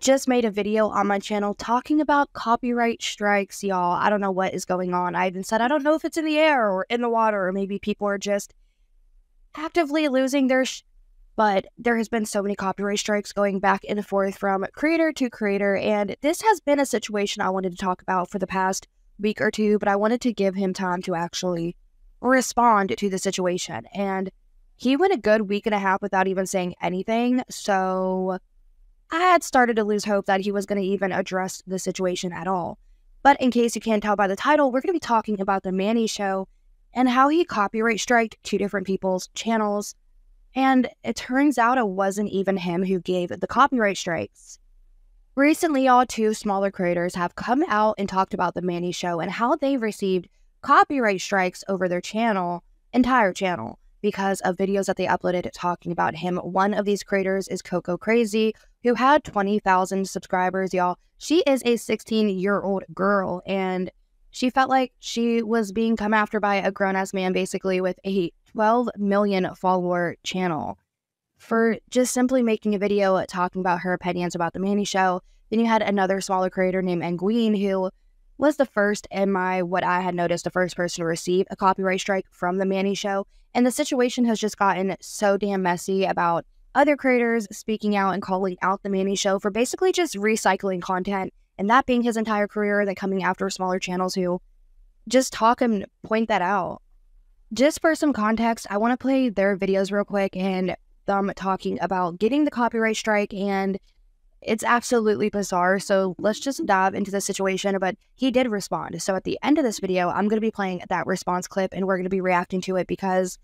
just made a video on my channel talking about copyright strikes, y'all. I don't know what is going on. I even said I don't know if it's in the air or in the water, or maybe people are just actively losing their but there has been so many copyright strikes going back and forth from creator to creator, and this has been a situation I wanted to talk about for the past week or two, but I wanted to give him time to actually respond to the situation. And he went a good week and a half without even saying anything, so I had started to lose hope that he was going to even address the situation at all. But in case you can't tell by the title, we're going to be talking about TheManniiShow and how he copyright striked two different people's channels. And it turns out it wasn't even him who gave the copyright strikes. Recently, all two smaller creators have come out and talked about TheManniiShow and how they received copyright strikes over their entire channel, because of videos that they uploaded talking about him. One of these creators is Coco Crazy, who had 20,000 subscribers, y'all. She is a 16-year-old girl, and she felt like she was being come after by a grown-ass man, basically, with a 12 million follower channel for just simply making a video talking about her opinions about TheManniiShow. Then you had another smaller creator named Nguyen, who was the first, in what I had noticed, the first person to receive a copyright strike from TheManniiShow. And the situation has just gotten so damn messy about other creators speaking out and calling out TheManniiShow for basically just recycling content, and that being his entire career, then coming after smaller channels who just talk and point that out. Just for some context, I want to play their videos real quick and them talking about getting the copyright strike, and it's absolutely bizarre, so let's just dive into the situation. But he did respond, so at the end of this video, I'm going to be playing that response clip, and we're going to be reacting to it because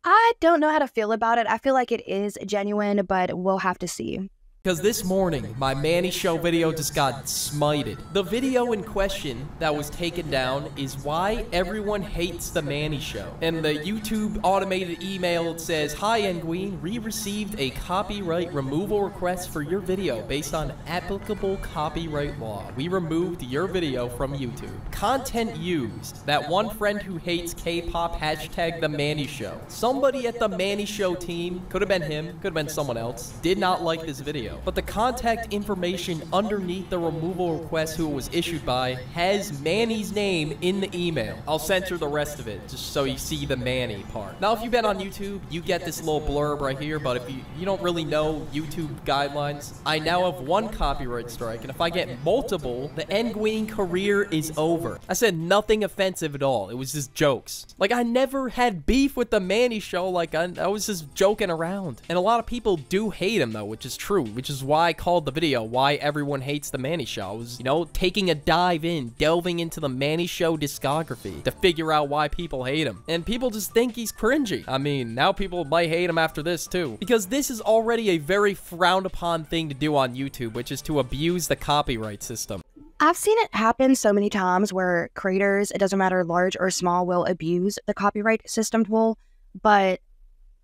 I don't know how to feel about it. I feel like it is genuine, but we'll have to see. Because this morning, my ManniiShow video just got smited. The video in question that was taken down is why everyone hates the ManniiShow. And the YouTube automated email says, "Hi Nguyen, we received a copyright removal request for your video based on applicable copyright law. We removed your video from YouTube. Content used. That one friend who hates K-pop, hashtag TheManniiShow. Somebody at the ManniiShow team, could have been him, could have been someone else, did not like this video. But the contact information underneath the removal request who it was issued by has Manny's name in the email. I'll censor the rest of it just so you see the Manny part. Now, if you've been on YouTube, you get this little blurb right here, but if you don't really know YouTube guidelines, I now have one copyright strike, and if I get multiple, the Nguyen career is over. I said nothing offensive at all. It was just jokes. Like, I never had beef with the ManniiShow. Like, I was just joking around. And a lot of people do hate him, though, which is true, which is why I called the video why everyone hates the ManniiShow. I was, taking a dive in, delving into the ManniiShow discography to figure out why people hate him. And people just think he's cringy. I mean, now people might hate him after this too. Because this is already a very frowned upon thing to do on YouTube, which is to abuse the copyright system. I've seen it happen so many times where creators, it doesn't matter large or small, will abuse the copyright system tool, but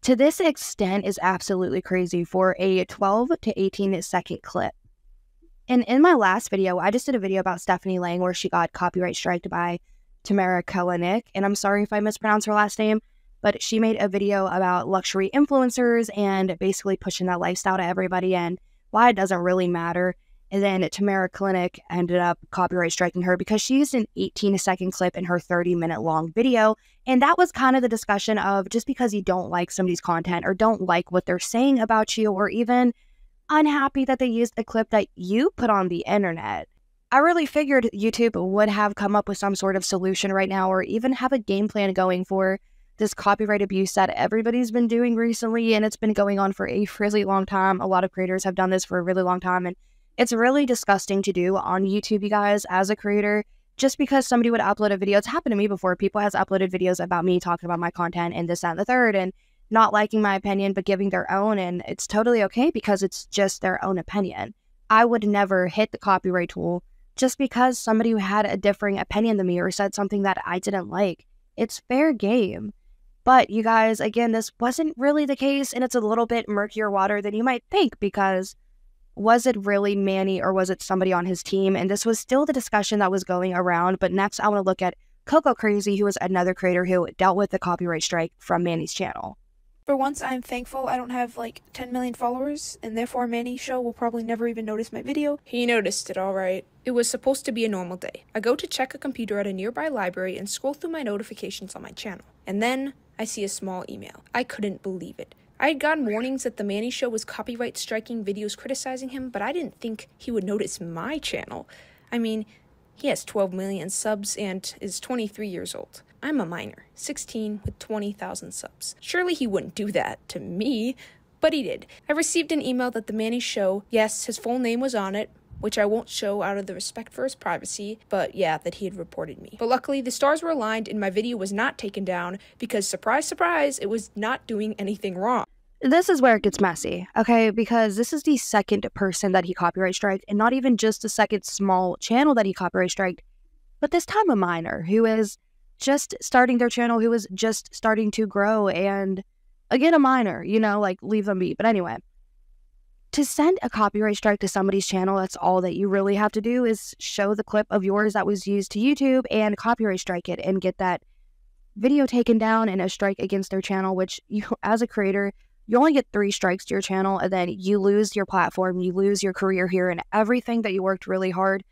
to this extent is absolutely crazy for a 12 to 18 second clip. And in my last video, I just did a video about Stephanie Lang where she got copyright striked by TheManniiShow, and I'm sorry if I mispronounced her last name, but she made a video about luxury influencers and basically pushing that lifestyle to everybody and why it doesn't really matter. And then TheManniiShow ended up copyright striking her because she used an 18-second clip in her 30-minute long video. And that was kind of the discussion of just because you don't like somebody's content or don't like what they're saying about you, or even unhappy that they used a clip that you put on the internet. I really figured YouTube would have come up with some sort of solution right now, or even have a game plan going for this copyright abuse that everybody's been doing recently. And it's been going on for a really long time. A lot of creators have done this for a really long time. And it's really disgusting to do on YouTube, you guys, as a creator, just because somebody would upload a video. It's happened to me before. People has uploaded videos about me talking about my content and this, that, and the third, and not liking my opinion, but giving their own, and it's totally okay because it's just their own opinion. I would never hit the copyright tool just because somebody who had a differing opinion than me or said something that I didn't like. It's fair game. But you guys, again, this wasn't really the case, and it's a little bit murkier water than you might think, because was it really Manny or was it somebody on his team? And this was still the discussion that was going around. But next, I want to look at Coco Crazy, who was another creator who dealt with the copyright strike from Manny's channel. For once, I'm thankful I don't have like 10 million followers, and therefore TheManniiShow will probably never even notice my video. He noticed it, alright. It was supposed to be a normal day. I go to check a computer at a nearby library and scroll through my notifications on my channel. And then, I see a small email. I couldn't believe it. I had gotten warnings that TheManniiShow was copyright striking videos criticizing him, but I didn't think he would notice my channel. I mean, he has 12 million subs and is 23 years old. I'm a minor, 16 with 20,000 subs. Surely he wouldn't do that to me, but he did. I received an email that TheManniiShow, yes, his full name was on it, which I won't show out of the respect for his privacy, but yeah, that he had reported me. But luckily, the stars were aligned and my video was not taken down because, surprise, surprise, it was not doing anything wrong. This is where it gets messy, okay? Because this is the second person that he copyright striked, and not even just the second small channel that he copyright striked, but this time a minor who is just starting their channel, who is just starting to grow, and again, a minor, you know, like, leave them be. But anyway, to send a copyright strike to somebody's channel, that's all that you really have to do is show the clip of yours that was used to YouTube and copyright strike it and get that video taken down and a strike against their channel, which you, as a creator, you only get 3 strikes to your channel, and then you lose your platform, you lose your career here, and everything that you worked really hard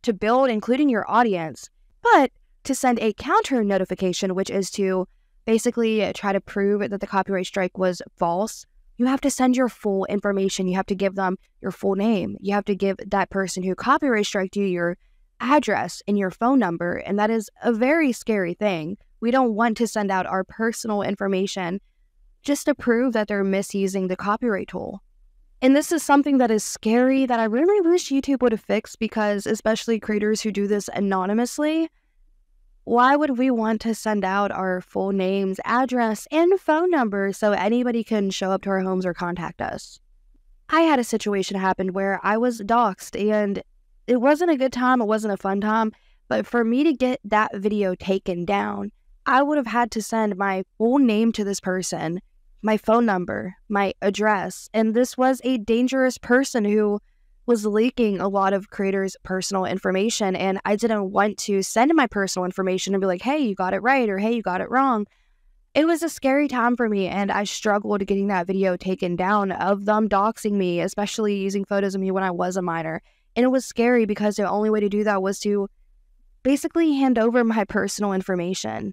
to build, including your audience. But to send a counter notification, which is to basically try to prove that the copyright strike was false, you have to send your full information. You have to give them your full name. You have to give that person who copyright striked you your address and your phone number, and that is a very scary thing. We don't want to send out our personal information just to prove that they're misusing the copyright tool. And this is something that is scary that I really wish YouTube would have fixed, because especially creators who do this anonymously, why would we want to send out our full names, address, and phone number so anybody can show up to our homes or contact us? I had a situation happen where I was doxxed, and it wasn't a good time, it wasn't a fun time, but for me to get that video taken down, I would have had to send my full name to this person, my phone number, my address, and this was a dangerous person who was leaking a lot of creators' personal information, and I didn't want to send my personal information and be like, hey, you got it right, or hey, you got it wrong. It was a scary time for me, and I struggled getting that video taken down of them doxing me, especially using photos of me when I was a minor. And it was scary because the only way to do that was to basically hand over my personal information.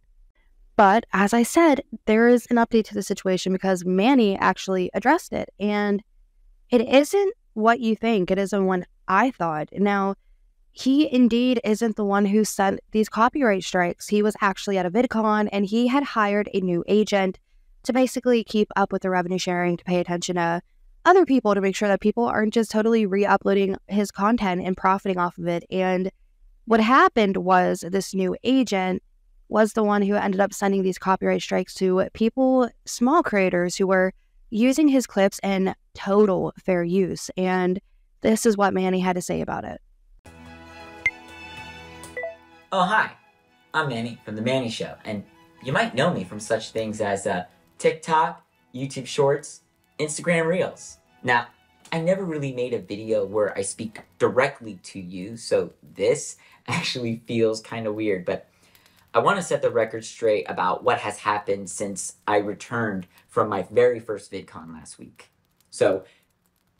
But as I said, there is an update to the situation because Manny actually addressed it, and it isn't what you think. It isn't what I thought. Now, he indeed isn't the one who sent these copyright strikes. He was actually at a VidCon, and he had hired a new agent to basically keep up with the revenue sharing, to pay attention to other people, to make sure that people aren't just totally re-uploading his content and profiting off of it. And what happened was this new agent was the one who ended up sending these copyright strikes to people, small creators who were using his clips in total fair use. And this is what Manny had to say about it. Oh, hi. I'm Manny from The Manny Show, and you might know me from such things as TikTok, YouTube Shorts, Instagram Reels. Now, I never really made a video where I speak directly to you, so this actually feels kind of weird, but I want to set the record straight about what has happened since I returned from my very first VidCon last week. So,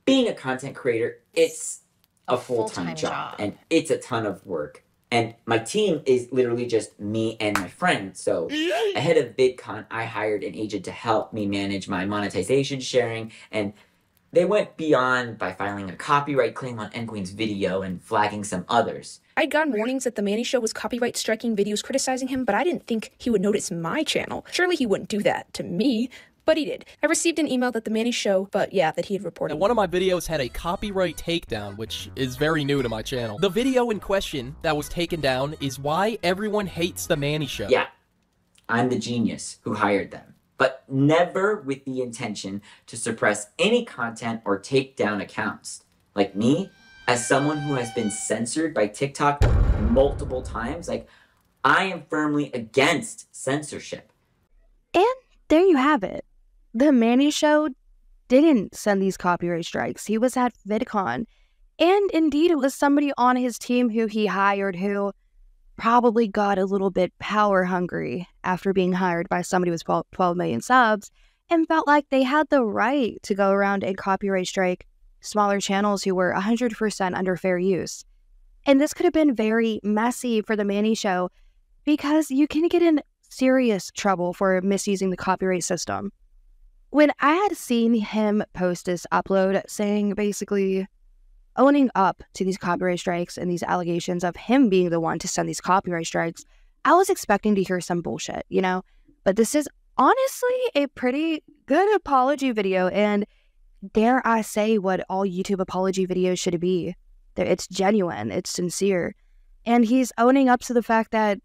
being a content creator, it's a full-time job, and it's a ton of work. And my team is literally just me and my friend. So ahead of VidCon, I hired an agent to help me manage my monetization sharing, and they went beyond by filing a copyright claim on Nguyen's video and flagging some others. I'd gotten warnings that TheManniiShow was copyright striking videos criticizing him, but I didn't think he would notice my channel. Surely he wouldn't do that to me, but he did. I received an email that TheManniiShow, but yeah, that he had reported. And one of my videos had a copyright takedown, which is very new to my channel. The video in question that was taken down is why everyone hates The Manny Show. Yeah, I'm the genius who hired them, but never with the intention to suppress any content or take down accounts. Like me, as someone who has been censored by TikTok multiple times, like, I am firmly against censorship. And there you have it. The Manny Show didn't send these copyright strikes. He was at VidCon. And indeed, it was somebody on his team who he hired who probably got a little bit power hungry after being hired by somebody with 12 million subs and felt like they had the right to go around and copyright strike smaller channels who were 100% under fair use. And this could have been very messy for The Manny Show because you can get in serious trouble for misusing the copyright system. When I had seen him post this upload saying basically owning up to these copyright strikes and these allegations of him being the one to send these copyright strikes, I was expecting to hear some bullshit, you know? But this is honestly a pretty good apology video, and dare I say what all YouTube apology videos should be. It's genuine, it's sincere, and he's owning up to the fact that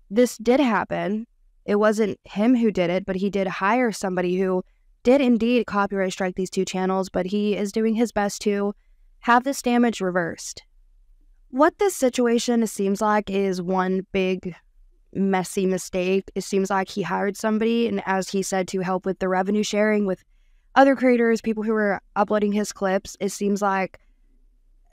this did happen. It wasn't him who did it, but he did hire somebody who did indeed copyright strike these two channels, but he is doing his best to have this damage reversed. What this situation seems like is one big messy mistake. It seems like he hired somebody, and as he said, to help with the revenue sharing with other creators, people who were uploading his clips, it seems like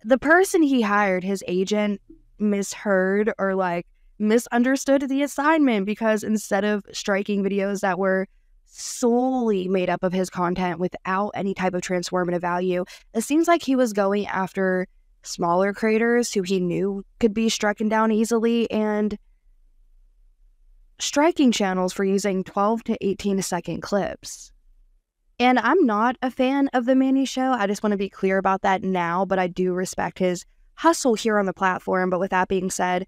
the person he hired, his agent, misheard or like misunderstood the assignment, because instead of striking videos that were solely made up of his content without any type of transformative value, it seems like he was going after smaller creators who he knew could be stricken down easily and striking channels for using 12 to 18 second clips. And I'm not a fan of The Manny Show. I just want to be clear about that now, but I do respect his hustle here on the platform. But with that being said,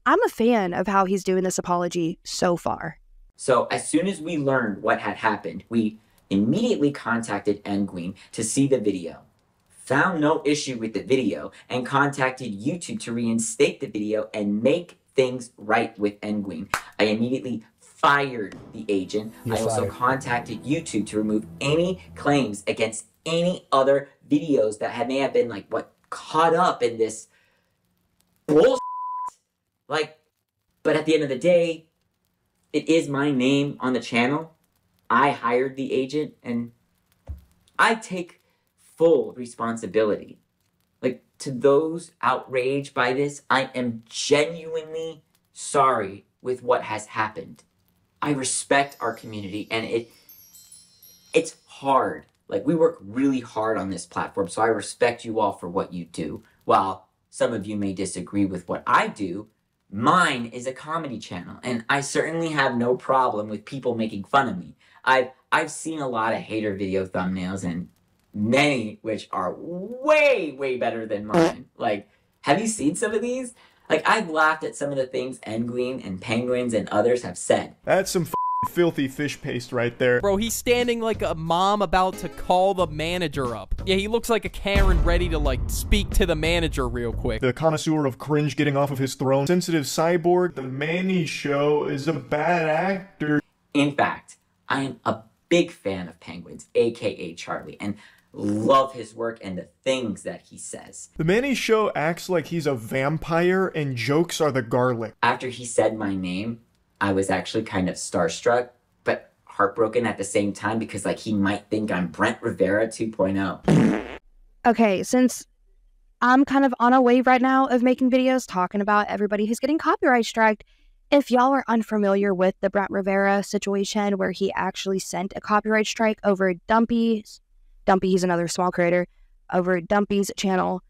I'm a fan of how he's doing this apology so far. So as soon as we learned what had happened, we immediately contacted Nguyen to see the video, found no issue with the video, and contacted YouTube to reinstate the video and make things right with Nguyen. I immediately fired the agent. I also contacted YouTube to remove any claims against any other videos that may have been caught up in this bullshit. But at the end of the day, it is my name on the channel. I hired the agent, and I take full responsibility. To those outraged by this, I am genuinely sorry with what has happened. I respect our community, and it's hard. We work really hard on this platform, so I respect you all for what you do. While some of you may disagree with what I do, mine is a comedy channel, and I certainly have no problem with people making fun of me. I've seen a lot of hater video thumbnails, and many which are way, way better than mine. Have you seen some of these? I've laughed at some of the things Nguyen and Penguins and others have said. That's some filthy fish paste right there. Bro, he's standing like a mom about to call the manager up. Yeah, he looks like a Karen ready to, speak to the manager real quick. The connoisseur of cringe getting off of his throne. Sensitive cyborg. The Manny Show is a bad actor. In fact, I am a big fan of Penguins, aka Charlie, and love his work and the things that he says. The Manny Show acts like he's a vampire and jokes are the garlic. After he said my name, I was actually kind of starstruck, but heartbroken at the same time because he might think I'm Brent Rivera 2.0. Okay, since I'm kind of on a wave right now of making videos talking about everybody who's getting copyright striked, if y'all are unfamiliar with the Brent Rivera situation where he actually sent a copyright strike over Dumpy's, he's another small creator, over Dumpy's channel,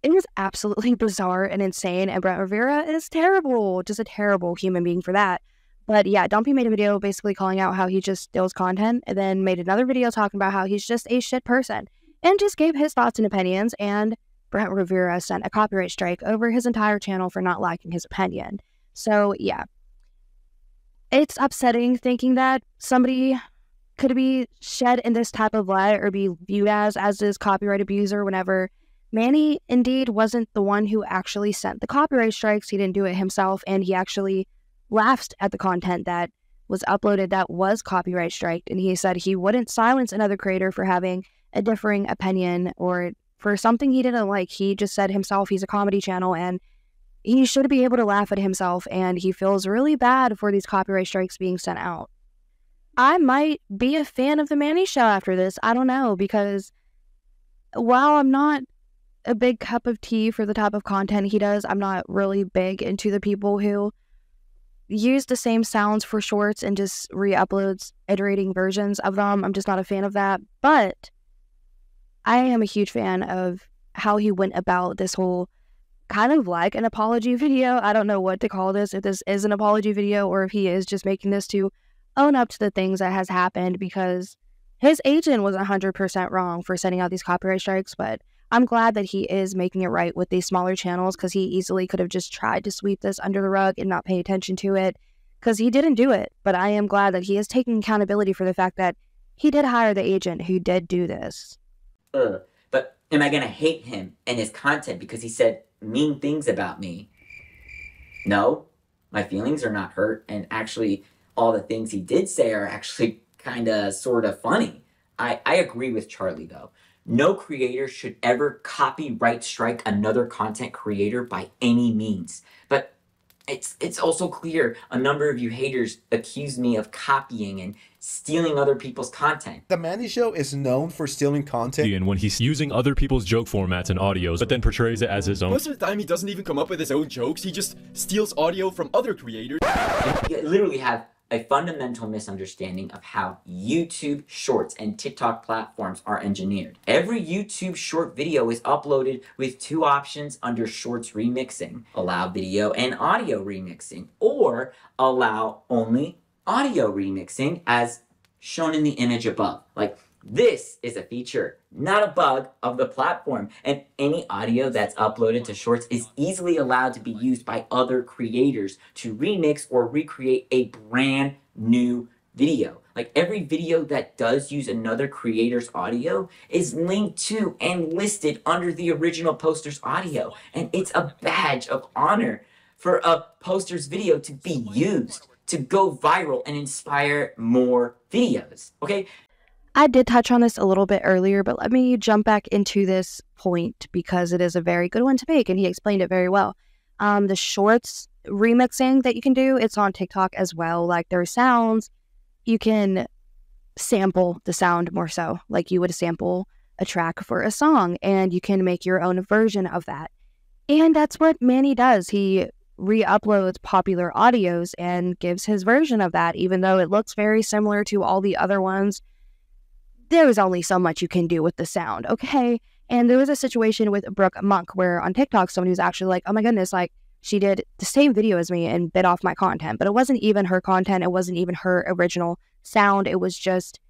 it was absolutely bizarre and insane, and Brent Rivera is terrible, just a terrible human being for that. But yeah, Dumpy made a video basically calling out how he just steals content, and then made another video talking about how he's just a shit person, and just gave his thoughts and opinions, and Brent Rivera sent a copyright strike over his entire channel for not liking his opinion. So yeah, it's upsetting thinking that somebody could be shed in this type of light or be viewed as this copyright abuser whenever Manny indeed wasn't the one who actually sent the copyright strikes. He didn't do it himself, and he actually laughed at the content that was uploaded that was copyright striked, and he said he wouldn't silence another creator for having a differing opinion or for something he didn't like. He just said himself he's a comedy channel, and he should be able to laugh at himself, and he feels really bad for these copyright strikes being sent out. I might be a fan of The Manny Show after this. I don't know, because while I'm not a big cup of tea for the type of content he does, I'm not really big into the people who use the same sounds for shorts and just re-uploads iterating versions of them. I'm just not a fan of that. But I am a huge fan of how he went about this whole kind of like an apology video. I don't know what to call this, if this is an apology video or if he is just making this to own up to the things that has happened, because his agent was 100% wrong for sending out these copyright strikes. But I'm glad that he is making it right with these smaller channels, because he easily could have just tried to sweep this under the rug and not pay attention to it, because he didn't do it. But I am glad that he is taking accountability for the fact that he did hire the agent who did do this. But am I gonna hate him and his content because he said mean things about me? No, my feelings are not hurt, and actually all the things he did say are actually kind of sort of funny. I agree with Charlie though. No creator should ever copyright strike another content creator by any means. But it's also clear a number of you haters accuse me of copying and stealing other people's content. The Manny Show is known for stealing content. And when he's using other people's joke formats and audios, but then portrays it as his own. Most of the time, he doesn't even come up with his own jokes. He just steals audio from other creators. You literally have a fundamental misunderstanding of how YouTube Shorts and TikTok platforms are engineered. Every YouTube short video is uploaded with two options under Shorts remixing: allow video and audio remixing, or allow only audio remixing as shown in the image above. Like, this is a feature, not a bug, of the platform, and any audio that's uploaded to Shorts is easily allowed to be used by other creators to remix or recreate a brand new video. Like, every video that does use another creator's audio is linked to and listed under the original poster's audio, and it's a badge of honor for a poster's video to be used, to go viral and inspire more videos, okay? I did touch on this a little bit earlier, but let me jump back into this point because it is a very good one to make, and he explained it very well. The shorts remixing that you can do, it's on TikTok as well. Like, there are sounds, you can sample the sound more so, like you would sample a track for a song, and you can make your own version of that. And that's what Manny does. He re-uploads popular audios and gives his version of that, even though it looks very similar to all the other ones. There is only so much you can do with the sound, okay? And there was a situation with Brooke Monk where on TikTok, somebody was actually like, oh my goodness, like, she did the same video as me and bit off my content. But it wasn't even her content. It wasn't even her original sound. It was just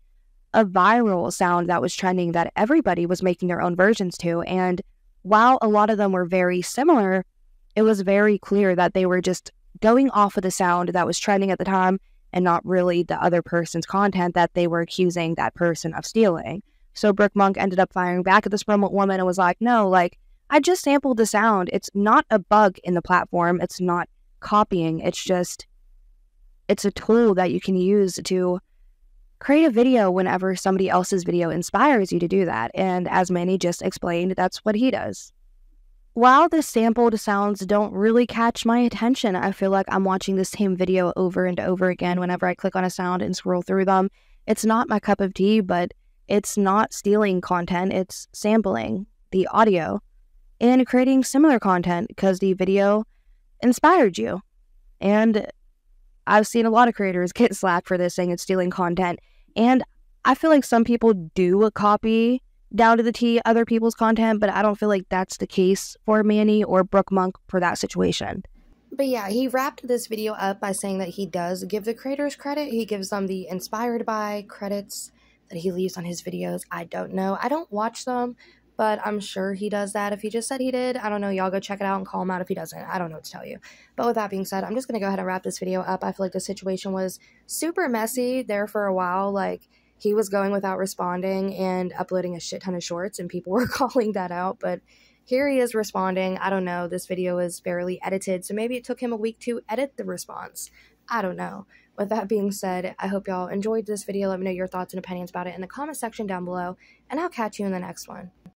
a viral sound that was trending that everybody was making their own versions to. And while a lot of them were very similar, it was very clear that they were just going off of the sound that was trending at the time and not really the other person's content that they were accusing that person of stealing. So Brooke Monk ended up firing back at this woman and was like, no, like, I just sampled the sound. It's not a bug in the platform. It's not copying. It's just, it's a tool that you can use to create a video whenever somebody else's video inspires you to do that. And as Manny just explained, that's what he does. While the sampled sounds don't really catch my attention, I feel like I'm watching the same video over and over again whenever I click on a sound and scroll through them. It's not my cup of tea, but it's not stealing content. It's sampling the audio and creating similar content because the video inspired you. And I've seen a lot of creators get slack for this, saying it's stealing content. And I feel like some people do copy down to the T other people's content, but I don't feel like that's the case for Manny or Brooke Monk for that situation. But yeah, he wrapped this video up by saying that he does give the creators credit. He gives them the inspired by credits that he leaves on his videos. I don't know. I don't watch them, but I'm sure he does that. If he just said he did, I don't know. Y'all go check it out and call him out if he doesn't. I don't know what to tell you. But with that being said, I'm just going to go ahead and wrap this video up. I feel like the situation was super messy there for a while. Like, he was going without responding and uploading a shit ton of shorts, and people were calling that out. But here he is responding. I don't know. This video is barely edited, so maybe it took him a week to edit the response. I don't know. With that being said, I hope y'all enjoyed this video. Let me know your thoughts and opinions about it in the comment section down below, and I'll catch you in the next one.